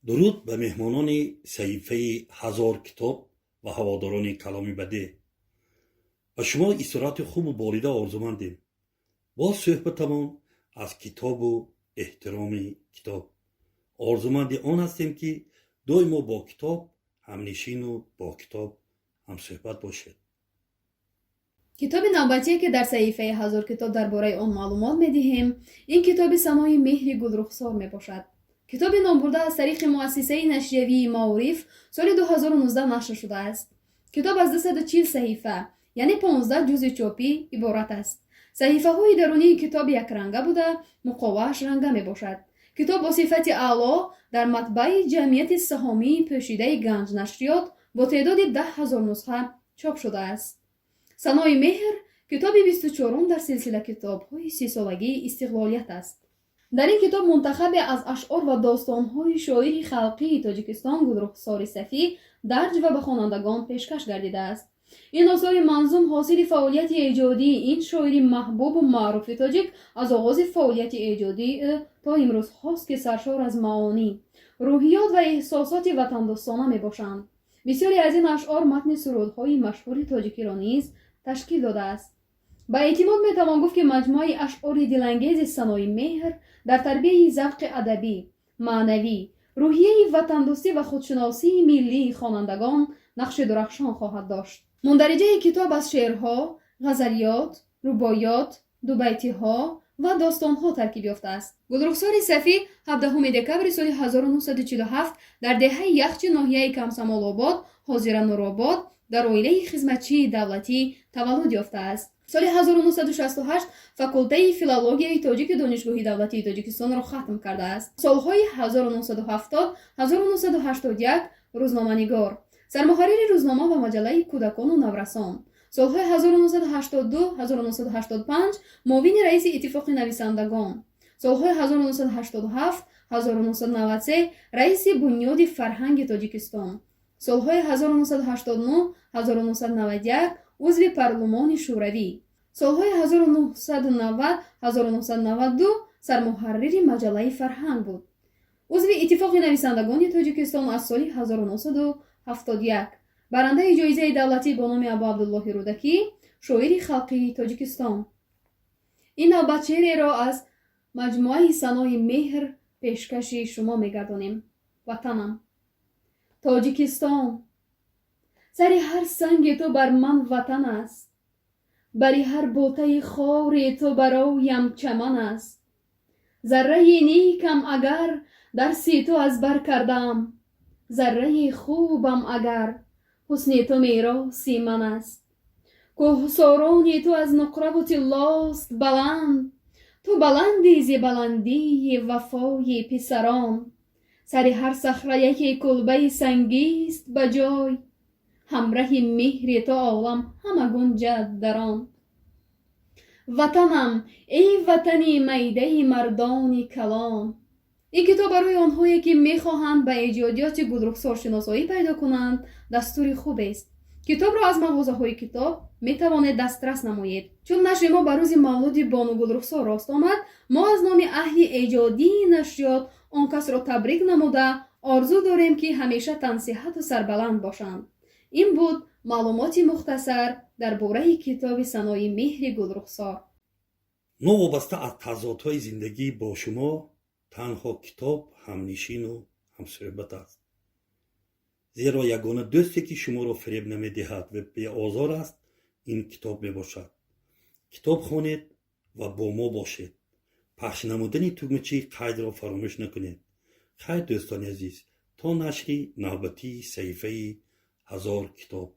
درود به مهمانان صحیفه هزار کتاب و هواداران کلامی بده. و شما استراحت خوب و باریده آرزومندیم. با صحبتمان از کتاب و احترام کتاب آرزومند آن هستیم که دویما با کتاب همنشین و با کتاب هم صحبت باشید. کتاب نوبتی که در صحیفه هزار کتاب درباره آن معلومات می‌دهیم، این کتاب ثنای مهر گلرخسار میباشد. کتاب نامبرده از طریق مؤسسه نشریه‌ای معارف سال 2019 نشر شده است. کتاب از 240 صحیفه یعنی 15 جزء چاپی عبارت است. صحیفه های درونی کتاب یک رنگه بوده، مقواش رنگه میباشد. کتاب با صفت اعلی در مطبع جمعیت سهامی پوشیده گنج نشریات با تعداد 10,000 نسخه چاپ شده است. ثنای مهر کتاب 24 در سلسله کتاب‌های 30 سالگی استقلالیت است. در این کتاب منتخب از اشعار و داستان‌های شاعر خلقی تاجیکستان گلرخسار صفی درج و به خوانندگان پیشکش گردیده است. این آثار منظوم حاصل فعالیت ایجادی این شاعر محبوب و معروف تاجیک از آغاز فعالیت ایجادی تا امروز هاست که سرشار از معانی، روحیات و احساسات وطن دوستانه میباشند. بسیاری از این اشعار متن سرودهای مشهور تاجیکی را نیز تشکیل داده است. با اعتماد میتوان گفت که مجموعه اشعار دلانگیز ثنای مهر در تربیت ذوق ادبی، معنوی، روحیه وطن دوستی و خودشناسی ملی خوانندگان نقش درخشان خواهد داشت. مندرجه کتاب از شعرها، غزلیات، رباعیات، دوبیتی‌ها و داستان‌ها ترکیب یافته است. گلرخسار صفی 17 دکبر سال 1947 در دهه یخچ ناحیه کمسمال آباد، حاضر نورآباد در عائله خدمتچی دولتی تولد یافته است. سال 1968 فاکولته فیلولوژی تاجیک دانشگاه دولتی تاجیکستان را ختم کرده است. سالهای 1970 1981 روزنامه‌نگار، سرمحرر روزنامه و مجله کودکان و نورسان. سالهای 1982 1985 معاون رئیس اتفاق نویسندگان. سالهای 1987 1993 رئیس بنیاد فرهنگ تاجیکستان. سالهای 1989 1991 عضو پارلمان شوروی. سالهای 1990 1992 سرمحرر مجله فرهنگ بود. عضو اتفاق نویسندگان تاجیکستان از سال 1971. برنده جایزه دولتی با نام ابو عبدالله رودکی، شاعر خلقی تاجیکستان. این نوبت شعری را از مجموعه ثنای مهر پیشکش شما می‌گردانیم. وطنم تاجیکستان، سر هر سنگ تو بر من وطن است، بری هر بوته خار تو برایم چمن است. ذره نیکم اگر درس تو از بر کردم، ذره خوبم اگر حسن تو میراث من است. کوهساران تو از نقره و طلاست بلند، تو بلندی ز بلندی وفای پسران. سر هر صخره یک کلبه سنگی است بجای، همراه مهر تو عالم همه گنجد در آن. وطنم ای وطنی میده مردان کلان. این کتاب برای آنهایی که میخواهند به ایجادیات گلرخسار شناسایی پیدا کنند دستور خوب است. کتاب را از مغازه های کتاب میتوانید دسترس نمایید. چون نشر ما بر روز مولد بانو گلرخسار راست آمد، ما از نام اهل ایجادی نشریات آن کس را تبریک نموده آرزو داریم که همیشه تنصیحت و سربلند باشند. این بود معلومات مختصر درباره کتاب ثنای مهر گلرخسار. نوابسته از تضادهای زندگی با شما تنها کتاب همنشین و همصحبت است. زیرا یگانه دوستی که شما را فریب نمیدهد و بی آزار است این کتاب میباشد. کتاب خوانید و با ما باشید. پخش نمودن تگمچه قید را فراموش نکنید. خیر دوستان عزیز، تا نشری نوبتی صحیفه هزار کتاب.